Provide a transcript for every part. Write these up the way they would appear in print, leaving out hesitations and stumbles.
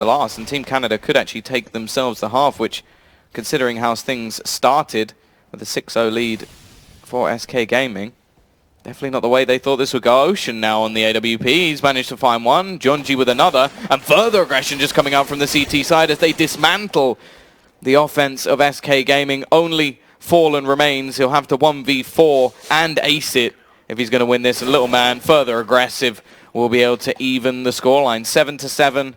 last, and Team Canada could actually take themselves the half, which, considering how things started with a 6-0 lead for SK Gaming, definitely not the way they thought this would go. Ocean now on the AWP. He's managed to find one. Jonji with another. And further aggression just coming out from the CT side as they dismantle the offense of SK Gaming. Only Fallen remains. He'll have to 1v4 and ace it if he's going to win this. And Little Man, further aggressive, will be able to even the scoreline. 7-7.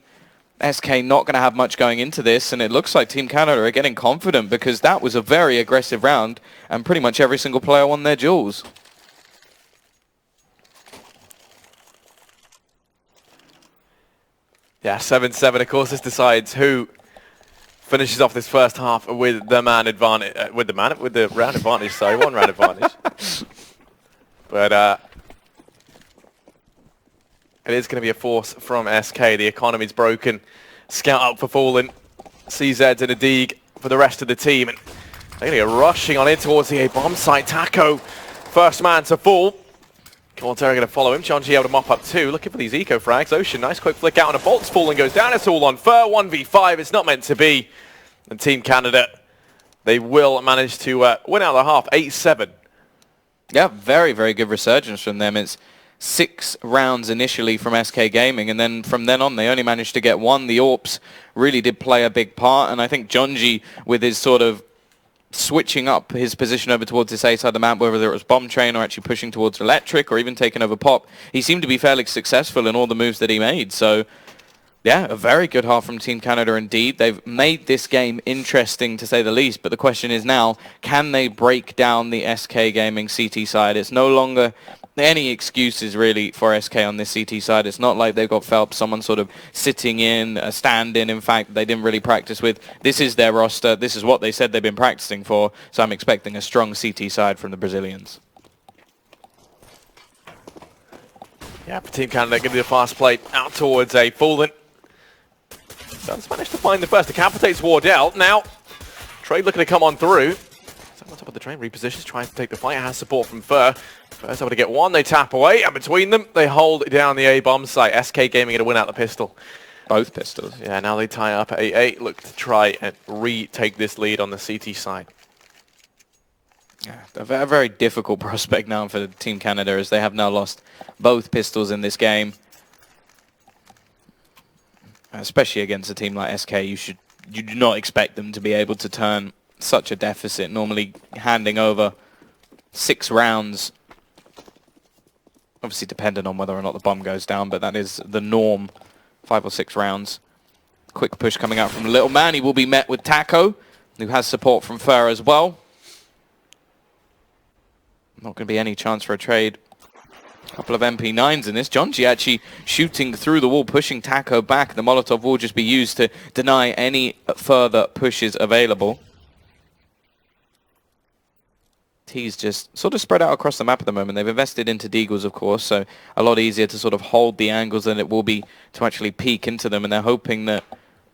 SK not going to have much going into this, and it looks like Team Canada are getting confident because that was a very aggressive round, and pretty much every single player won their duels. Yeah, 7-7. Of course, this decides who finishes off this first half with the man advantage, with the round advantage. Sorry, one round advantage. But it is going to be a force from SK. The economy's broken. Scout up for Fallen. CZ's in a dig for the rest of the team. And they're going to go rushing on in towards the A bomb site. Taco, first man to fall. Coltera going to follow him. Chonji able to mop up two. Looking for these eco frags. Ocean, nice quick flick out on a bolt's falling, goes down. It's all on Fur. 1v5. It's not meant to be. And Team Canada, they will manage to win out the half. 8-7. Yeah, very, very good resurgence from them. It's 6 rounds initially from SK Gaming, and then from then on they only managed to get one. The AWPs really did play a big part, and I think Jonji, with his sort of switching up his position over towards this A side of the map, whether it was bomb train or actually pushing towards electric or even taking over pop, he seemed to be fairly successful in all the moves that he made. So yeah, a very good half from Team Canada indeed. They've made this game interesting to say the least, but the question is now, can they break down the SK Gaming CT side? It's no longer any excuses really for SK on this CT side. It's not like they've got Phelps, someone sort of sitting in, a stand-in, in fact, they didn't really practice with. This is their roster. This is what they said they've been practicing for, so I'm expecting a strong CT side from the Brazilians. Yeah, for Team Canada, give you the fast play out towards a Fallen. Does manage to find the first. Decapitates Wardell. Now, Trade looking to come on through. Someone top of the train repositions, trying to take the fight. Has support from Fur. First able to get one, they tap away, and between them, they hold down the A-bomb site. SK Gaming going to win out the pistol. Both pistols. Yeah, now they tie up at 8-8. Look to try and retake this lead on the CT side. Yeah, a very difficult prospect now for Team Canada, as they have now lost both pistols in this game. Especially against a team like SK, you do not expect them to be able to turn such a deficit. Normally handing over 6 rounds, obviously dependent on whether or not the bomb goes down, but that is the norm. 5 or 6 rounds. Quick push coming out from Little Man. He will be met with Taco, who has support from Fur as well. Not going to be any chance for a trade. Couple of MP9s in this. Jonji actually shooting through the wall, pushing Taco back. The Molotov will just be used to deny any further pushes available. T's just sort of spread out across the map at the moment. They've invested into Deagles, of course, so a lot easier to sort of hold the angles than it will be to actually peek into them, and they're hoping that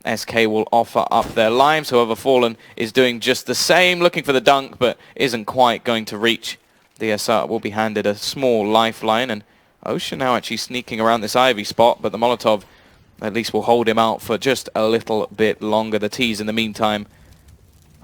SK will offer up their lives. However, Fallen is doing just the same, looking for the dunk, but isn't quite going to reach. The SR will be handed a small lifeline, and Ocean now actually sneaking around this Ivy spot, but the Molotov at least will hold him out for just a little bit longer. The T's in the meantime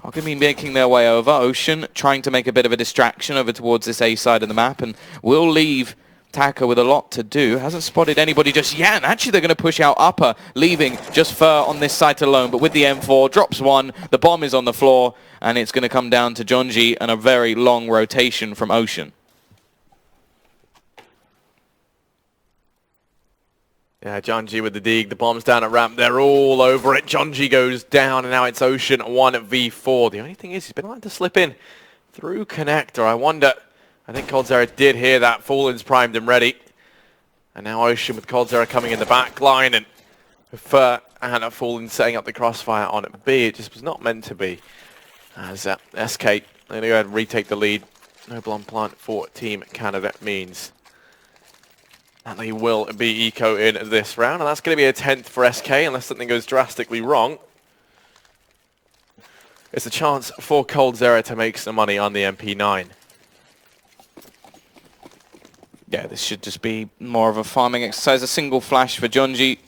are going to be making their way over. Ocean trying to make a bit of a distraction over towards this A side of the map, and will leave Taco with a lot to do. Hasn't spotted anybody just yet, and actually they're going to push out upper, leaving just Fur on this site alone. But with the M4, drops one, the bomb is on the floor, and it's going to come down to Jonji and a very long rotation from Ocean. Yeah, Jonji with the dig, the bomb's down at ramp, they're all over it. Jonji goes down, and now it's Ocean 1v4. The only thing is, he's been able to slip in through connector. I think Coldzera did hear that. Fallen's primed and ready. And now Ocean with Coldzera coming in the back line, and Fur and Fallen setting up the crossfire on B. It just was not meant to be. As SK, they're going to go ahead and retake the lead. No bomb plant for Team Canada means that they will be eco in this round, and that's going to be a 10th for SK unless something goes drastically wrong. It's a chance for Coldzera to make some money on the MP9. Yeah, this should just be more of a farming exercise. A single flash for Jonji.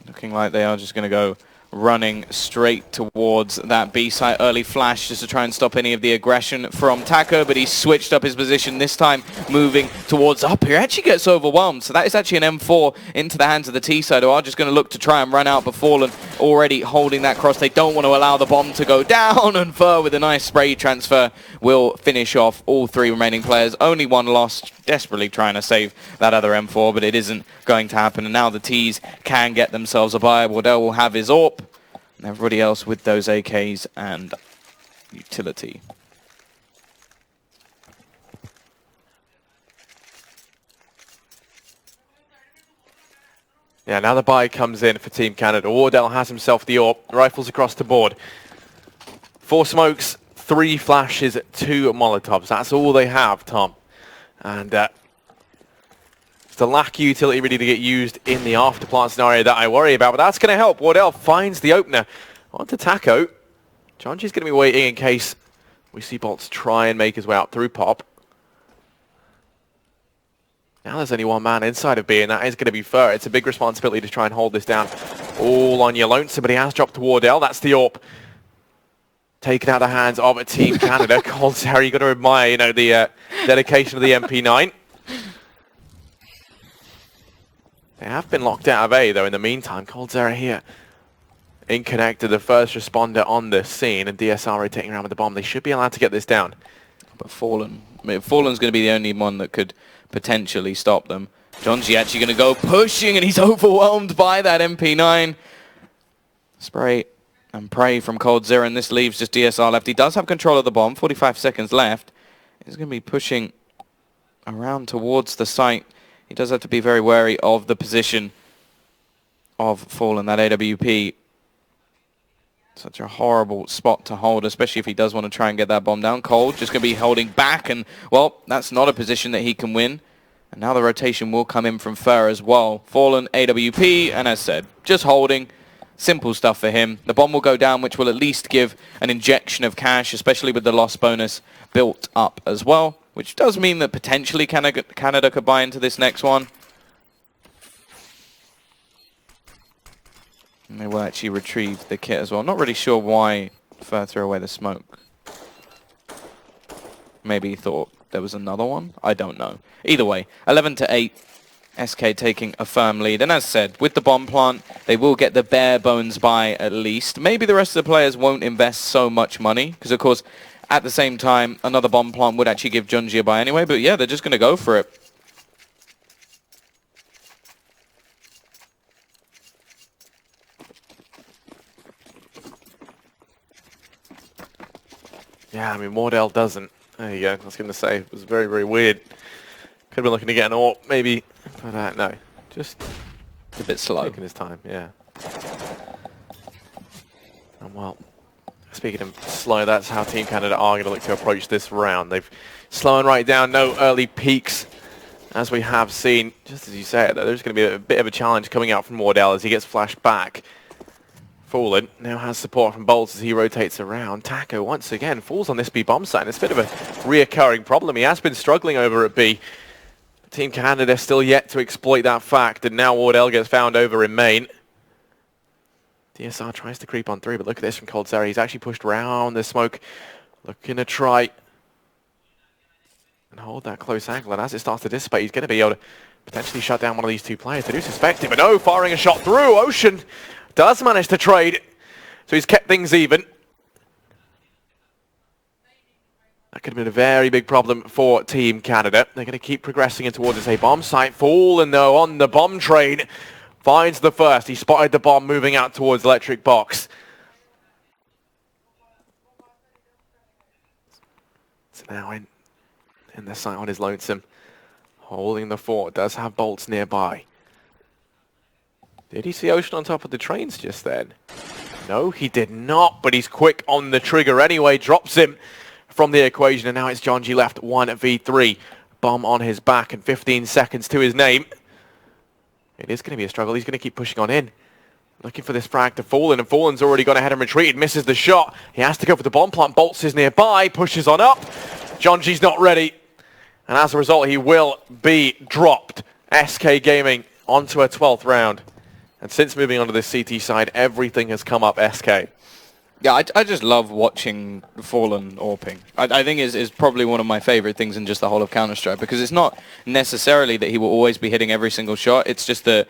Looking looking like they are just going to go running straight towards that B site. Early flash just to try and stop any of the aggression from Taco, but he's switched up his position this time, moving towards up. He actually gets overwhelmed, so that is actually an M4 into the hands of the T side, who are just going to look to try and run out, but Fallen already holding that cross. They don't want to allow the bomb to go down, and Fur with a nice spray transfer will finish off all 3 remaining players. Only one lost, desperately trying to save that other M4, but it isn't going to happen, and now the Ts can get themselves a buy. Wardell will have his AWP, and everybody else with those AKs and utility. Yeah, now the buy comes in for Team Canada. Wardell has himself the AWP, rifles across the board. 4 smokes, 3 flashes, 2 Molotovs. That's all they have, Tom. And it's the lack of utility really to get used in the afterplant scenario that I worry about, but that's going to help. Wardell finds the opener. On to Taco. Jonji's going to be waiting in case we see Bolts try and make his way out through Pop. Now there's only one man inside of B, and that is going to be Fur. It's a big responsibility to try and hold this down all on your lonesome, but he has dropped to Wardell. That's the AWP. Taken out of the hands of Team Canada. Coldzera, you've got to admire, you know, the dedication of the MP9. They have been locked out of A, though, in the meantime. Coldzera here in connected, the first responder on the scene, and DSR rotating around with the bomb. They should be allowed to get this down. But Fallen, I mean, Fallen's going to be the only one that could potentially stop them. Jonji actually going to go pushing, and he's overwhelmed by that MP9. Spray and pray from Coldzera, and this leaves just DSR left. He does have control of the bomb, 45 seconds left. He's going to be pushing around towards the site. He does have to be very wary of the position of Fallen, that AWP. Such a horrible spot to hold, especially if he does want to try and get that bomb down. Cold just going to be holding back, and, well, that's not a position that he can win. And now the rotation will come in from Fur as well. Fallen, AWP, and as said, just holding. Simple stuff for him. The bomb will go down, which will at least give an injection of cash, especially with the loss bonus built up as well, which does mean that potentially Canada could buy into this next one. And they will actually retrieve the kit as well. Not really sure why Fur threw away the smoke. Maybe he thought there was another one? I don't know. Either way, 11-8. SK taking a firm lead. And as said, with the bomb plant, they will get the bare bones buy at least. Maybe the rest of the players won't invest so much money, because of course, at the same time, another bomb plant would actually give Jonji a buy anyway. But yeah, they're just going to go for it. Yeah, I mean, Wardell doesn't. There you go. I was going to say, it was very, very weird. Could have been looking to get an AWP, maybe. But no, just a bit slow. Taking his time, yeah. And well, speaking of slow, that's how Team Canada are going to look to approach this round. They've slowing right down, no early peaks, as we have seen. Just as you said, there's going to be a bit of a challenge coming out from Wardell as he gets flashed back. Fallen now has support from Bolts as he rotates around. Taco once again falls on this B bomb site. It's a bit of a reoccurring problem. He has been struggling over at B. Team Canada still yet to exploit that fact, and now Wardell gets found over in main. DSR tries to creep on through, but look at this from Coldzera. He's actually pushed around the smoke, looking to try and hold that close angle. And as it starts to dissipate, he's going to be able to potentially shut down one of these 2 players. They do suspect him, but no, firing a shot through. Ocean does manage to trade, so he's kept things even. That could have been a very big problem for Team Canada. They're going to keep progressing in towards this A bomb site. Fallen, though, on the bomb train. Finds the first. He spotted the bomb moving out towards Electric Box. So now in the site on his lonesome. Holding the fort. Does have Bolts nearby. Did he see Ocean on top of the trains just then? No, he did not, but he's quick on the trigger anyway. Drops him from the equation, and now it's Jonji left 1v3. Bomb on his back and 15 seconds to his name. It is going to be a struggle. He's going to keep pushing on in. Looking for this frag to Fallen, and Fallen's already gone ahead and retreated. Misses the shot. He has to go for the bomb plant. Bolts is nearby. Pushes on up. Jonji's not ready. And as a result, he will be dropped. SK Gaming onto a 12th round. And since moving on to the CT side, everything has come up SK. Yeah, I just love watching Fallen AWPing. I think is probably one of my favorite things in just the whole of Counter-Strike, because it's not necessarily that he will always be hitting every single shot. It's just that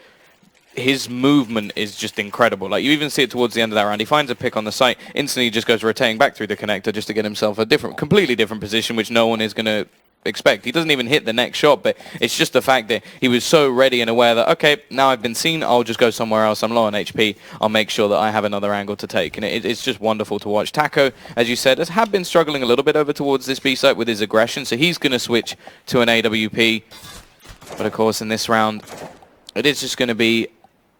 his movement is just incredible. Like, you even see it towards the end of that round. He finds a pick on the site, instantly just goes rotating back through the connector just to get himself a completely different position, which no one is going to expect. He doesn't even hit the next shot, but it's just the fact that he was so ready and aware that, okay, now I've been seen, I'll just go somewhere else. I'm low on HP. I'll make sure that I have another angle to take. And it's just wonderful to watch. Taco, as you said, has been struggling a little bit over towards this B site with his aggression, so he's going to switch to an AWP. But of course, in this round, it is just going to be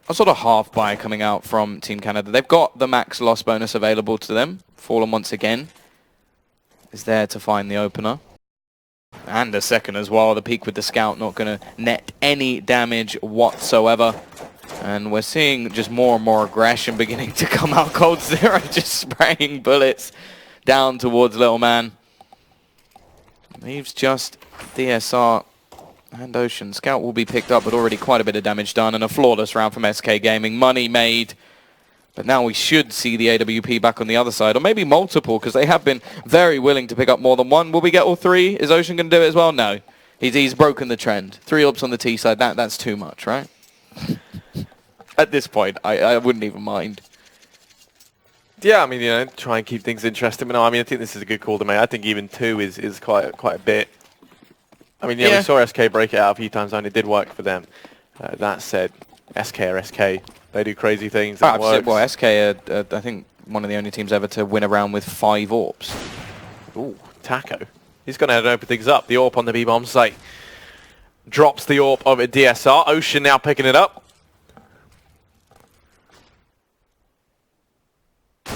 a sort of half buy coming out from Team Canada. They've got the max loss bonus available to them. Fallen once again is there to find the opener. And a second as well. The peek with the scout not going to net any damage whatsoever. And we're seeing just more and more aggression beginning to come out. Cold Zero just spraying bullets down towards Little Man. Leaves just DSR and Ocean. Scout will be picked up, but already quite a bit of damage done. And a flawless round from SK Gaming. Money made. But now we should see the AWP back on the other side, or maybe multiple, because they have been very willing to pick up more than one. Will we get all three? Is Ocean going to do it as well? No. He's broken the trend. 3 AWPs on the T side, that's too much, right? At this point, I wouldn't even mind. Yeah, I mean, you know, try and keep things interesting. But no, I mean, I think this is a good call to make. I think even 2 is quite a bit. I mean, yeah, we saw SK break it out a few times, and it did work for them. That said, SK are SK. They do crazy things. Well, SK are, I think, one of the only teams ever to win a round with 5 AWPs. Ooh, Taco. He's going to open things up. The AWP on the B-bomb site drops the AWP over DSR. Ocean now picking it up. So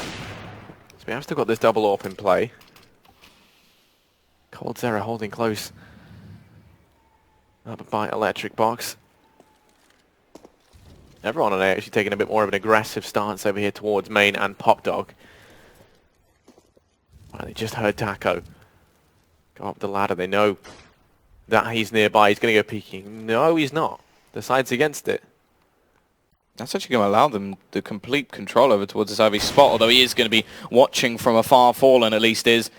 we have still got this double AWP in play. Cold Zero holding close. Up by Electric Box. Everyone on A actually taking a bit more of an aggressive stance over here towards Main and Pop Dog. Well, they just heard Taco go up the ladder. They know that he's nearby. He's going to go peeking. No, he's not. The side's against it. That's actually going to allow them the complete control over towards this Ivy spot, although he is going to be watching from afar. Fallen at least is.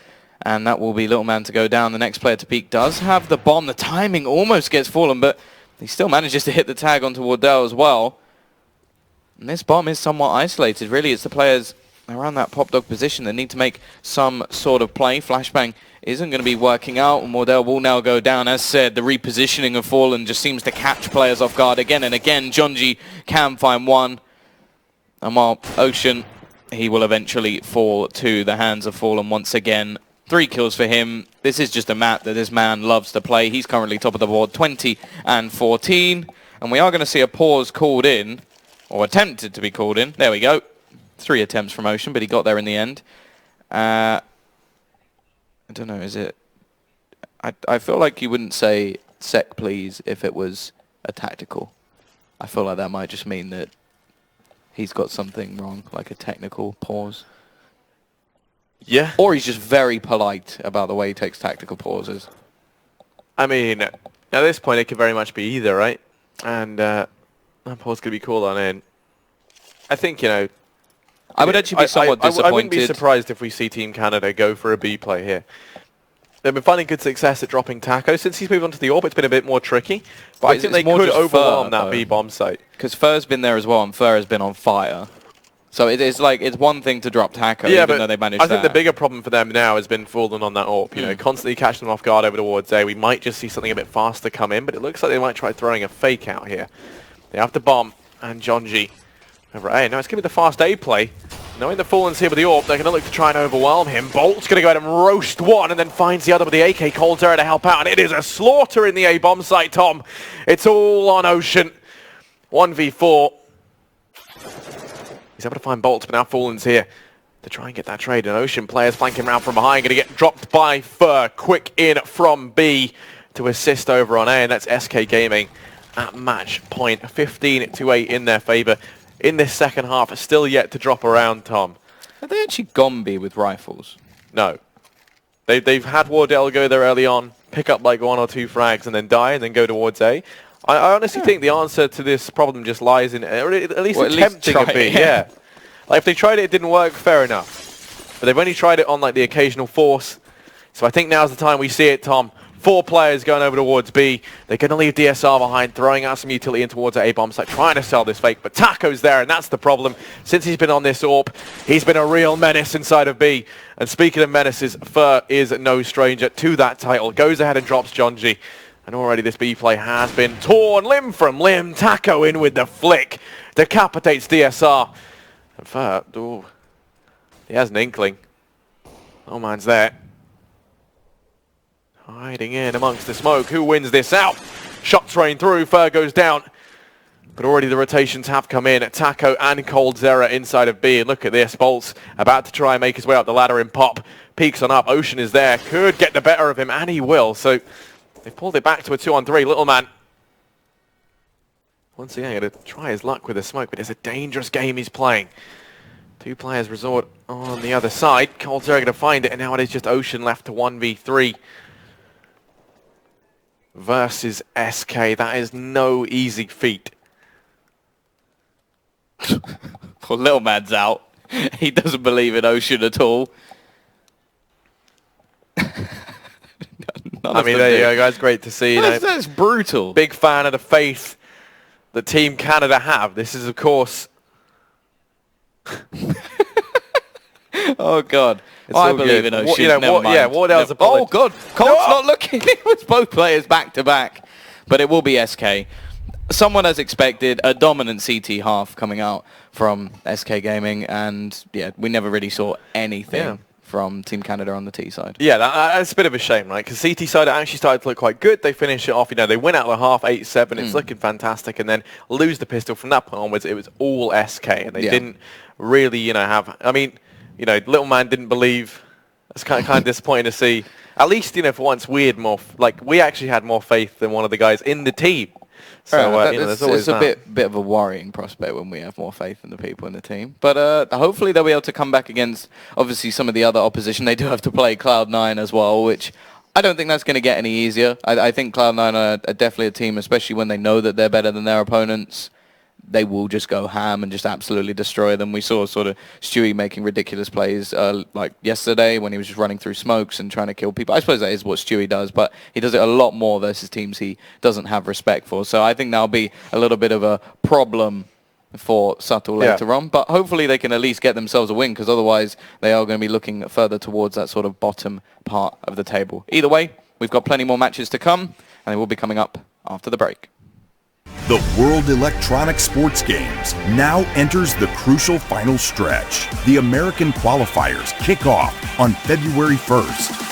And that will be Little Man to go down. The next player to peek does have the bomb. The timing almost gets Fallen, but he still manages to hit the tag onto Wardell as well. And this bomb is somewhat isolated. Really, it's the players around that Pop Dog position that need to make some sort of play. Flashbang isn't going to be working out, and Wardell will now go down. As said, the repositioning of Fallen just seems to catch players off guard again and again. Jonji can find one. And while Ocean, he will eventually fall to the hands of Fallen once again. 3 kills for him. This is just a map that this man loves to play. He's currently top of the board, 20 and 14. And we are going to see a pause called in. Or attempted to be called in. There we go. 3 attempts from Ocean, but he got there in the end. I don't know, is it... I feel like you wouldn't say sec please if it was a tactical. I feel like that might just mean that he's got something wrong, like a technical pause. Yeah. Or he's just very polite about the way he takes tactical pauses. I mean, at this point it could very much be either, right? And that pause could be called on in. I think, you know... I would actually be somewhat disappointed. I wouldn't be surprised if we see Team Canada go for a B play here. They've been finding good success at dropping Taco. Since he's moved on to the AWP, it's been a bit more tricky. But I think they could overwhelm that B bomb site. Because Fur's been there as well, and Fur has been on fire. So it's like, it's one thing to drop Taco, yeah, even though they managed I think the bigger problem for them now has been falling on that AWP. You know, constantly catching them off guard over towards A. We might just see something a bit faster come in, but it looks like they might try throwing a fake out here. They have the bomb, and Jonji over A. Now it's going to be the fast A play. Knowing the Fallen's here with the AWP, they're going to look to try and overwhelm him. Bolt's going to go ahead and roast one, and then finds the other with the AK. Cold Zero to help out, and it is a slaughter in the A bomb site, Tom. It's all on Ocean. 1v4. He's able to find Bolt, but now Fallen's here to try and get that trade. And Ocean players flanking round from behind, going to get dropped by Fur. Quick in from B to assist over on A, and that's SK Gaming at match point. 15-8 in their favour. In this second half, still yet to drop around, Tom. Have they actually gone B with rifles? No. They've had Wardell go there early on, pick up like 1 or 2 frags and then die and then go towards A. I honestly think the answer to this problem just lies in, or at least attempting a B. Yeah. Like if they tried it, it didn't work, fair enough. But they've only tried it on like the occasional force. So I think now's the time we see it, Tom. 4 players going over towards B. They're going to leave DSR behind, throwing out some utility in towards A bomb site, trying to sell this fake. But Taco's there, and that's the problem. Since he's been on this AWP, he's been a real menace inside of B. And speaking of menaces, Fur is no stranger to that title. Goes ahead and drops Jonji. And already this B play has been torn limb from limb. Taco in with the flick. Decapitates DSR. And Fur, ooh, he has an inkling. No man's there. Hiding in amongst the smoke. Who wins this out? Shots rain through. Fur goes down. But already the rotations have come in. Taco and Cold Zera inside of B. And look at this. Bolt's about to try and make his way up the ladder in pop. Peeks on up. Ocean is there. Could get the better of him. And he will. So they've pulled it back to a 2-on-3. Little man. Once again, going to try his luck with the smoke. But it's a dangerous game he's playing. 2 players resort on the other side. Cold Zera going to find it. And now it is just Ocean left to 1v3. Versus SK. That is no easy feat. Well, little man's out. He doesn't believe in Ocean at all. I mean, there you go, guys. Great to see. That's brutal. Big fan of the faith that Team Canada have. This is, of course... Oh, God. I believe in Ocean. You know, what else? Oh, God. Colt's not looking. It was both players back-to-back. But it will be SK. Someone as expected, a dominant CT half coming out from SK Gaming. And, yeah, we never really saw anything from Team Canada on the T side. Yeah, that's a bit of a shame, right? Because CT side actually started to look quite good. They finish it off. You know, they win out of the half 8-7. It's looking fantastic. And then lose the pistol. From that point onwards, it was all SK. And they didn't really, you know, have... I mean... You know, little man didn't believe. It's kind of disappointing to see. At least, you know, for once we had more, we actually had more faith than one of the guys in the team. So, you know, there's always it's a bit of a worrying prospect when we have more faith in the people in the team. But hopefully they'll be able to come back against, obviously, some of the other opposition. They do have to play Cloud9 as well, which I don't think that's going to get any easier. I think Cloud9 are definitely a team, especially when they know that they're better than their opponents. They will just go ham and just absolutely destroy them. We saw sort of Stewie making ridiculous plays like yesterday when he was just running through smokes and trying to kill people. I suppose that is what Stewie does, but he does it a lot more versus teams he doesn't have respect for. So I think that'll be a little bit of a problem for Subtle later on. But hopefully they can at least get themselves a win, because otherwise they are going to be looking further towards that sort of bottom part of the table. Either way, we've got plenty more matches to come, and they will be coming up after the break. The World Electronic Sports Games now enters the crucial final stretch. The American qualifiers kick off on February 1st.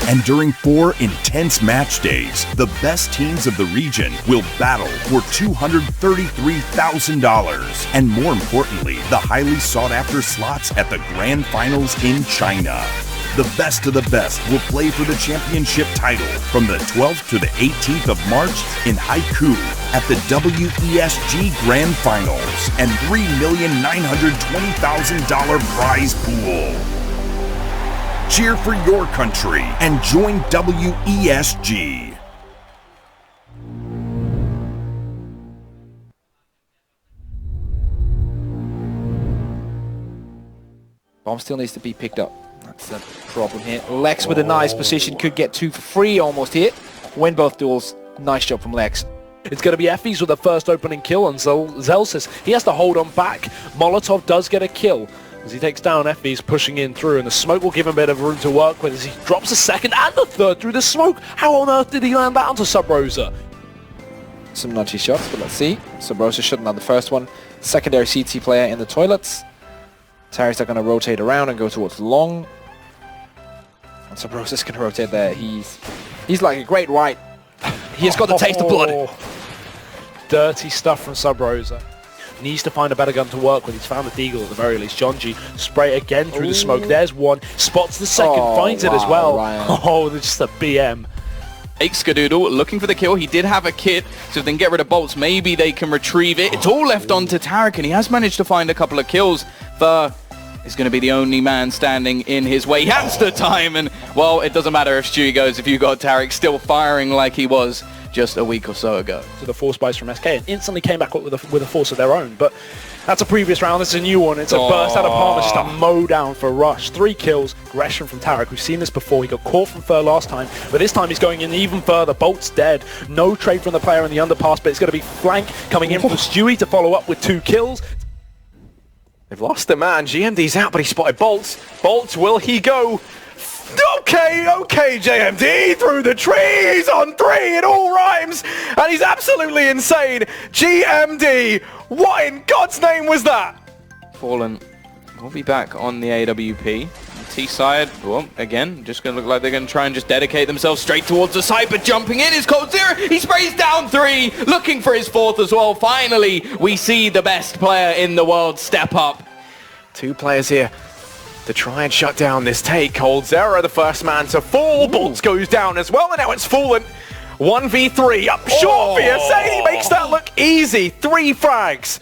And during 4 intense match days, the best teams of the region will battle for $233,000. And more importantly, the highly sought-after slots at the Grand Finals in China. The best of the best will play for the championship title from the 12th to the 18th of March in Haiku at the WESG Grand Finals and $3,920,000 prize pool. Cheer for your country and join WESG. Bomb still needs to be picked up. That's the problem here. Lex with a nice position, could get 2 for free almost here. Win both duels. Nice job from Lex. It's going to be Effie's with the first opening kill, and Zell says he has to hold on back. Molotov does get a kill as he takes down Effie's, pushing in through, and the smoke will give him a bit of room to work with as he drops a second and the third through the smoke. How on earth did he land that onto Sub Rosa? Some nudgy shots, but let's see. Sub Rosa shutting down the first one. Secondary CT player in the toilets. Tari's are going to rotate around and go towards long. And Sub Rosa's going to rotate there. He's like a great white. He has got the taste of blood. Dirty stuff from Sub Rosa. Needs to find a better gun to work with. He's found the Deagle at the very least. Jonji spray again through the smoke. There's one. Spots the second. Finds it as well. Ryan. Oh, there's just a BM. Skadoodle looking for the kill. He did have a kit, so if they can get rid of bolts, maybe they can retrieve it. It's all left on to Tarek, and he has managed to find a couple of kills. Fur is going to be the only man standing in his way. He has the time, and, well, it doesn't matter if Stewie goes, if you got Tarek still firing like he was just a week or so ago. To the force buys from SK and instantly came back up with a force of their own. But that's a previous round. This is a new one. It's a burst out of Palmer, just a mow down for Rush. 3 kills, aggression from Tarek. We've seen this before. He got caught from Fur last time, but this time he's going in even further. Bolt's dead. No trade from the player in the underpass, but it's going to be Flank coming in from Stewie to follow up with 2 kills. They've lost a man. GMD's out, but he spotted Bolt. Bolt, will he go? Okay, JMD through the tree. He's on 3. It all rhymes, and he's absolutely insane. GMD, what in God's name was that? Fallen will be back on the AWP. T side, well, again, just going to look like they're going to try and just dedicate themselves straight towards the side, but jumping in is coldzera. He sprays down 3, looking for his 4th as well. Finally, we see the best player in the world step up. 2 players here to try and shut down this take. coldzera, the first man to fall. Bolts goes down as well, and now it's Fallen. 1v3 up short for Yasani. He makes that look easy. 3 frags.